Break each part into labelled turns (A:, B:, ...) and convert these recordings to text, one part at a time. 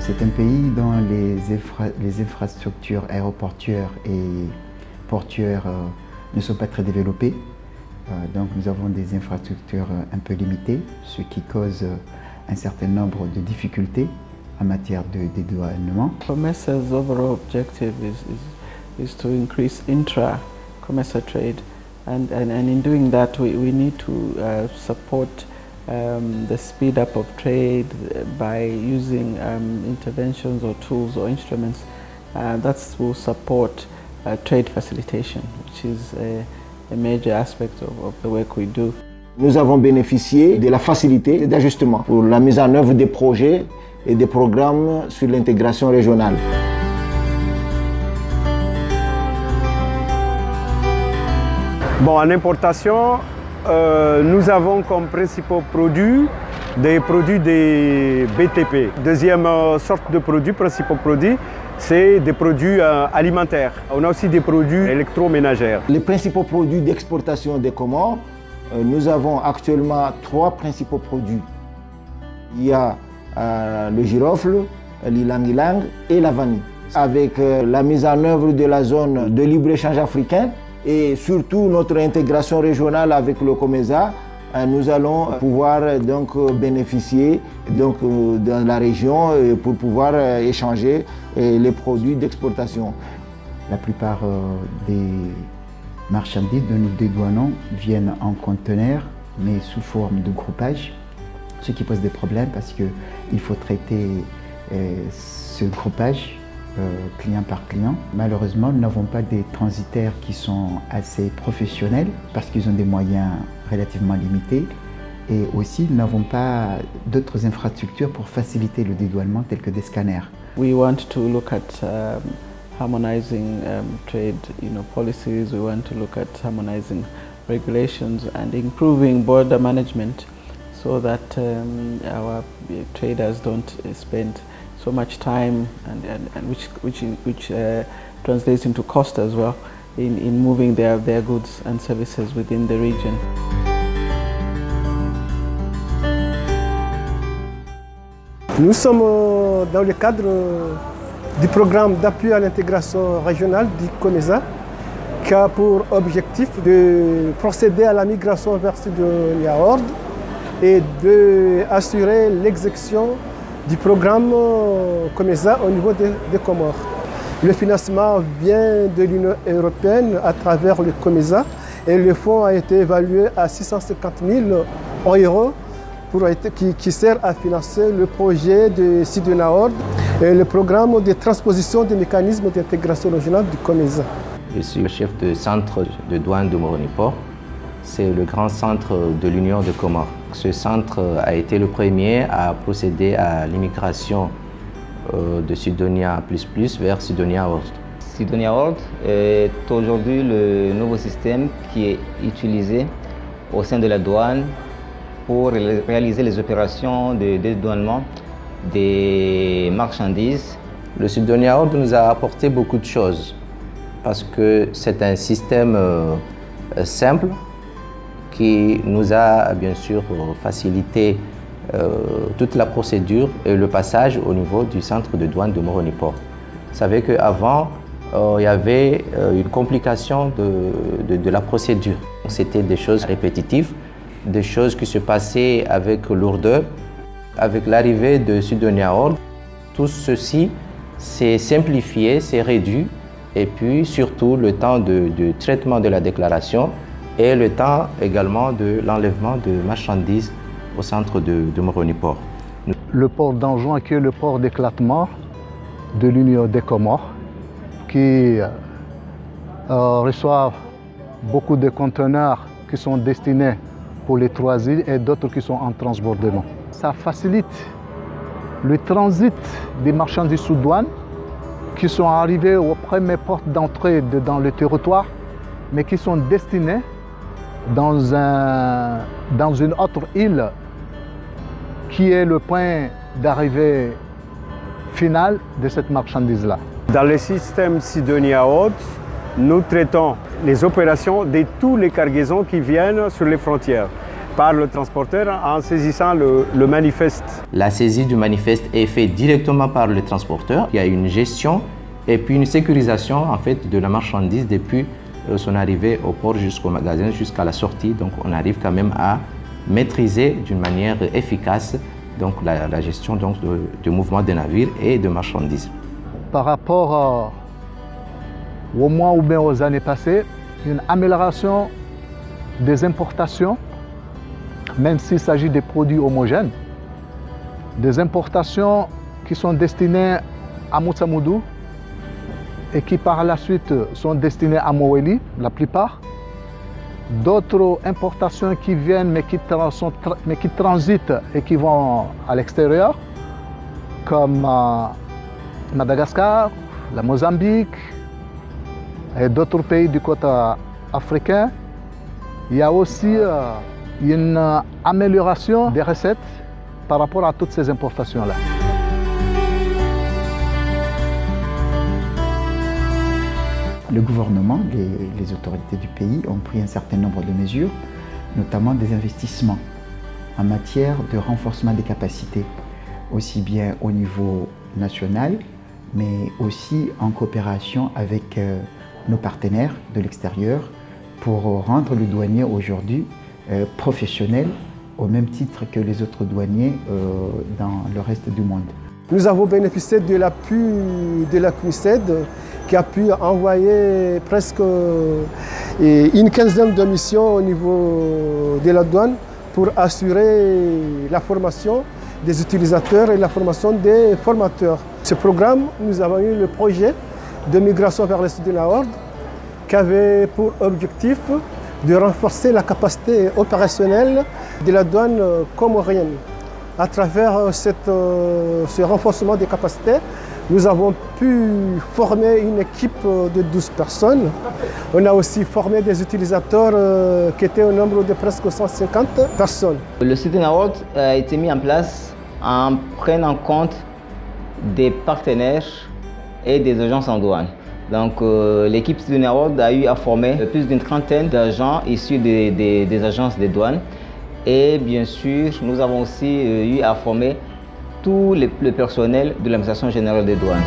A: C'est un pays dont les infrastructures aéroportuaires et portuaires ne sont pas très développées. Donc nous avons des infrastructures un peu limitées, ce qui cause un certain nombre de difficultés en matière de dédouanement.
B: COMESA's overall objective is to increase intra-COMESA trade, and in doing that we need to support the speed up of trade by using interventions or tools or instruments that will support trade facilitation, which is a major aspect of the work we do.
C: Nous avons bénéficié de la facilité d'ajustement pour la mise en œuvre des projets et des programmes sur l'intégration régionale.
D: Bon, en importation, nous avons comme principaux produits des produits des BTP. Deuxième sorte de produits, principaux produits, c'est des produits alimentaires. On a aussi des produits électroménagers.
C: Les principaux produits d'exportation des Comores, nous avons actuellement 3 principaux produits. Il y a le girofle, l'ilang-ilang et la vanille. Avec la mise en œuvre de la zone de libre-échange africaine et surtout notre intégration régionale avec le COMESA, nous allons pouvoir donc bénéficier dans la région pour pouvoir échanger les produits d'exportation.
A: La plupart des marchandises dont nous dédouanons viennent en conteneurs, mais sous forme de groupage, ce qui pose des problèmes parce qu'il faut traiter ce groupage client par client. Malheureusement, nous n'avons pas des transitaires qui sont assez professionnels parce qu'ils ont des moyens relativement limités, et aussi nous n'avons pas d'autres infrastructures pour faciliter le dédouanement telles que des scanners.
B: We want to look at harmonizing trade policies. We want to look at harmonizing regulations and improving border management so that our traders don't spend so much time and which translates into cost as well in moving their goods and services within the region.
E: Nous sommes dans le cadre du programme d'appui à l'intégration régionale du COMESA qui a pour objectif de procéder à la migration vers Sidonia-Ordd et d'assurer l'exécution du programme COMESA au niveau des Comores. Le financement vient de l'Union européenne à travers le COMESA et le fonds a été évalué à 650 000 € qui sert à financer le projet de Sidonia-Ordd et le programme de transposition des mécanismes d'intégration régionale du COMESA.
F: Je suis le chef de centre de douane de Moroni-Port. C'est le grand centre de l'Union des Comores. Ce centre a été le premier à procéder à l'immigration de Sidonia++ vers Sidonia-Ordd.
G: Sidonia-Ordd est aujourd'hui le nouveau système qui est utilisé au sein de la douane pour réaliser les opérations de dédouanement des marchandises.
F: Le Sidonia-Ordd nous a apporté beaucoup de choses parce que c'est un système simple qui nous a bien sûr facilité toute la procédure et le passage au niveau du centre de douane de Moroni-Port. Vous savez qu'avant, il y avait une complication de la procédure. C'était des choses répétitives, des choses qui se passaient avec lourdeur. Avec l'arrivée de Sidonia-Ordd, tout ceci s'est simplifié, s'est réduit, et puis surtout le temps de traitement de la déclaration et le temps également de l'enlèvement de marchandises au centre de Moroni-Port.
H: Le port d'Anjouan qui est le port d'éclatement de l'Union des Comores qui reçoit beaucoup de conteneurs qui sont destinés pour les 3 îles et d'autres qui sont en transbordement. Ça facilite le transit des marchandises sous douane qui sont arrivés aux premières portes d'entrée dans le territoire, mais qui sont destinés dans une autre île qui est le point d'arrivée final de cette marchandise-là.
D: Dans le système Sidonia-Ordd, nous traitons les opérations de toutes les cargaisons qui viennent sur les frontières. par le transporteur en saisissant le manifeste.
F: La saisie du manifeste est faite directement par le transporteur. Il y a une gestion et puis une sécurisation en fait, de la marchandise depuis son arrivée au port jusqu'au magasin, jusqu'à la sortie. Donc on arrive quand même à maîtriser d'une manière efficace donc, la gestion donc, du mouvement des navires et de marchandises.
H: Par rapport au mois ou bien aux années passées, une amélioration des importations, même s'il s'agit des produits homogènes, des importations qui sont destinées à Moutsamoudou et qui par la suite sont destinées à Moweli, la plupart. D'autres importations qui viennent mais qui transitent et qui vont à l'extérieur, comme Madagascar, la Mozambique et d'autres pays du côté africain. Il y a aussi une amélioration des recettes par rapport à toutes ces importations-là.
A: Le gouvernement, les autorités du pays ont pris un certain nombre de mesures, notamment des investissements en matière de renforcement des capacités, aussi bien au niveau national, mais aussi en coopération avec nos partenaires de l'extérieur pour rendre le douanier aujourd'hui professionnel au même titre que les autres douaniers dans le reste du monde.
E: Nous avons bénéficié de l'appui de la CNUSED qui a pu envoyer presque une quinzaine de missions au niveau de la douane pour assurer la formation des utilisateurs et la formation des formateurs. Ce programme, nous avons eu le projet de migration vers le sud de la Horde qui avait pour objectif de renforcer la capacité opérationnelle de la douane comorienne. À travers ce renforcement des capacités, nous avons pu former une équipe de 12 personnes. On a aussi formé des utilisateurs qui étaient au nombre de presque 150 personnes.
G: Le site World a été mis en place en prenant en compte des partenaires et des agences en douane. Donc l'équipe Citoyen World a eu à former plus d'une trentaine d'agents issus des agences des douanes. Et bien sûr, nous avons aussi eu à former tout le personnel de l'administration générale des douanes.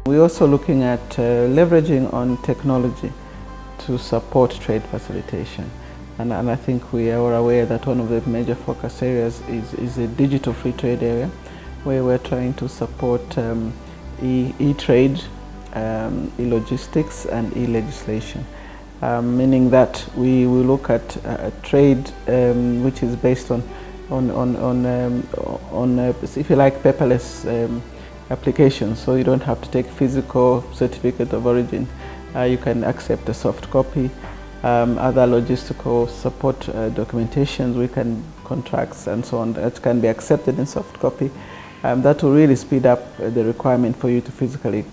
B: We're also looking at leveraging on technology to support trade facilitation. And I think we are aware that one of the major focus areas is a digital free trade area, where we're trying to support e-trade, e-logistics and e-legislation. Meaning that we look at trade which is based on if you like, paperless applications. So you don't have to take physical certificate of origin. You can accept a soft copy. Other logistical support documentations, contracts and so on, that can be accepted in soft copy. That will really speed up the requirement for you to physically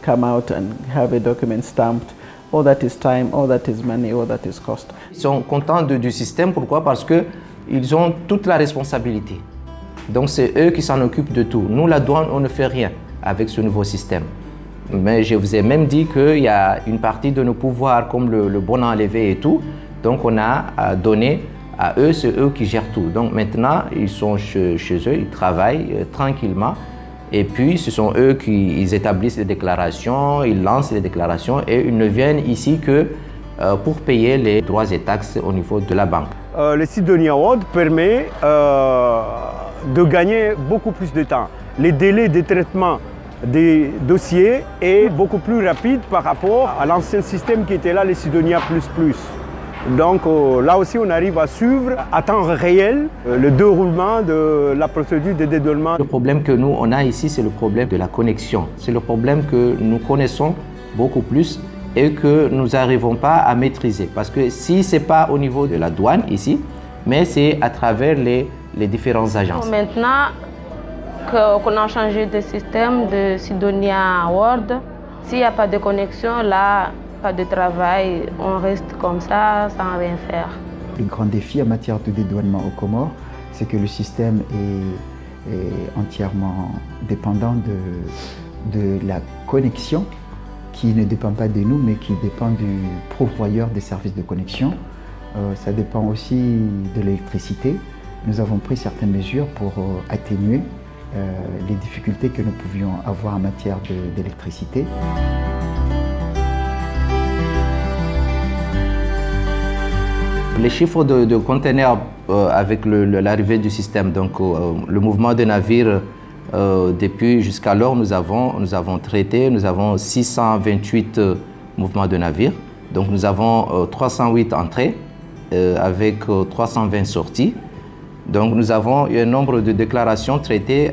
B: come out and have a document stamped. All that is time, all that is money, all that is cost.
F: Ils sont contents du système, pourquoi? Parce qu'ils ont toute la responsabilité. Donc c'est eux qui s'en occupent de tout. Nous, la douane, on ne fait rien avec ce nouveau système. Mais je vous ai même dit qu'il y a une partie de nos pouvoirs, comme le bon enlevé et tout. Donc on a donné à eux, c'est eux qui gèrent tout. Donc maintenant, ils sont chez eux, ils travaillent tranquillement. Et puis, ce sont eux qui établissent les déclarations, ils lancent les déclarations et ils ne viennent ici que pour payer les droits et taxes au niveau de la banque.
D: Le site de Niawod permet de gagner beaucoup plus de temps. Les délais de traitement des dossiers est beaucoup plus rapide par rapport à l'ancien système qui était là, le Sidonia++. Donc là aussi, on arrive à suivre à temps réel le déroulement de la procédure de dédouanement.
F: Le problème que nous, on a ici, c'est le problème de la connexion. C'est le problème que nous connaissons beaucoup plus et que nous n'arrivons pas à maîtriser. Parce que si ce n'est pas au niveau de la douane ici, mais c'est à travers les différentes agences.
I: Maintenant qu'on a changé de système de Sidonia World, s'il n'y a pas de connexion, là, pas de travail, on reste comme ça, sans rien faire.
A: Le grand défi en matière de dédouanement aux Comores, c'est que le système est entièrement dépendant de la connexion qui ne dépend pas de nous, mais qui dépend du pourvoyeur des services de connexion. Ça dépend aussi de l'électricité. Nous avons pris certaines mesures pour atténuer les difficultés que nous pouvions avoir en matière d'électricité.
F: Les chiffres de conteneurs avec l'arrivée du système, donc le mouvement de navires, depuis jusqu'alors, nous avons traité, nous avons 628 mouvements de navires. Donc nous avons 308 entrées avec 320 sorties. Donc nous avons un nombre de déclarations traitées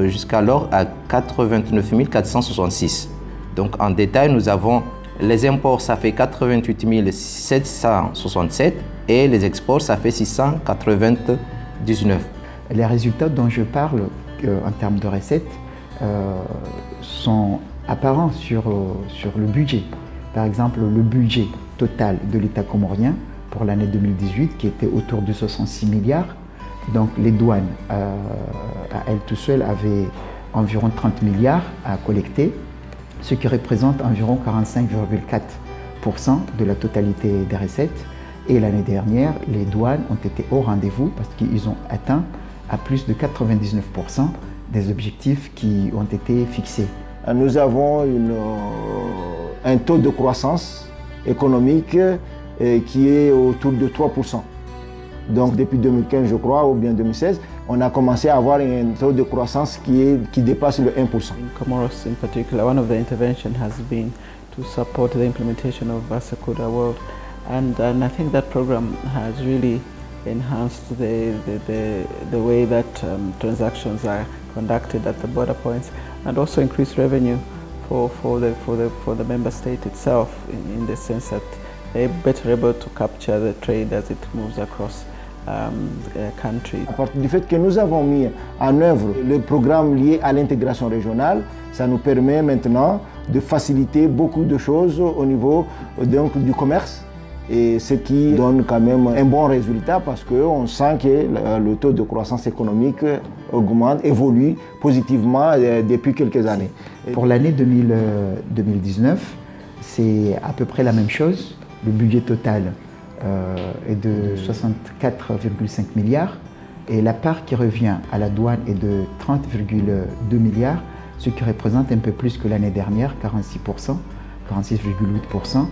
F: jusqu'alors à 89 466. Donc en détail, nous avons les imports, ça fait 88 767 et les exports, ça fait 699.
A: Les résultats dont je parle en termes de recettes sont apparents sur le budget. Par exemple, le budget total de l'État comorien pour l'année 2018 qui était autour de 66 milliards. Donc les douanes à elles tout seules avaient environ 30 milliards à collecter, ce qui représente environ 45,4% de la totalité des recettes. Et l'année dernière, les douanes ont été au rendez-vous parce qu'ils ont atteint à plus de 99% des objectifs qui ont été fixés.
C: Nous avons un taux de croissance économique qui est autour de 3%. Donc depuis 2015, je crois, ou bien 2016, on a commencé à avoir un taux de croissance qui dépasse le 1%.
B: In Comoros in particular, one of the interventions has been to support the implementation of Vasakuda World. And I think that program has really enhanced the way that transactions are conducted at the border points, and also increased revenue for the member state itself, in the sense that they're better able to capture the trade as it moves across the country.
C: À partir du fait que nous avons mis en œuvre le programme lié à l'intégration régionale, ça nous permet maintenant de faciliter beaucoup de choses au niveau donc, du commerce. Et ce qui donne quand même un bon résultat parce qu'on sent que le taux de croissance économique augmente, évolue positivement depuis quelques années.
A: Pour l'année 2019, c'est à peu près la même chose. Le budget total est de 64,5 milliards et la part qui revient à la douane est de 30,2 milliards, ce qui représente un peu plus que l'année dernière, 46%, 46,8%.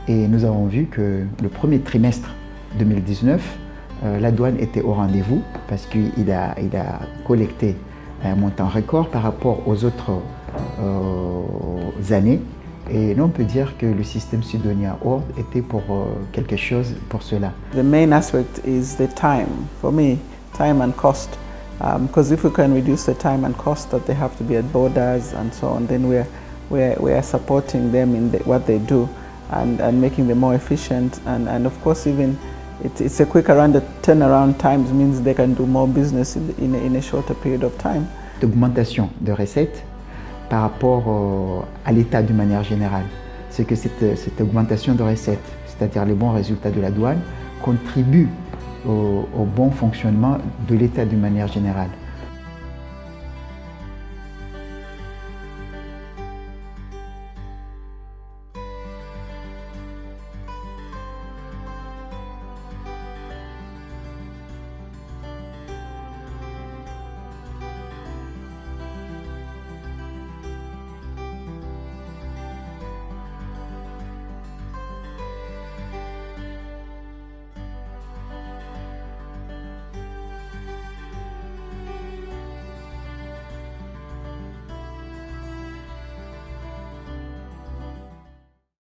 A: Et nous avons vu que le premier trimestre 2019, la douane était au rendez-vous parce qu'il a collecté un montant record par rapport aux autres années. Et nous, on peut dire que le système Sidonia World était pour quelque chose pour cela.
B: The main aspect is the time. For me, time and cost. Because if we can reduce the time and cost that they have to be at borders and so on, then we are supporting them in what they do. And making them more efficient, and of course even it's a quicker turnaround times means they can do more business in a shorter period of time.
A: L'augmentation de recettes par rapport à l'État d'une manière générale, c'est que cette augmentation de recettes, c'est-à-dire les bons résultats de la douane, contribue au bon fonctionnement de l'État d'une manière générale.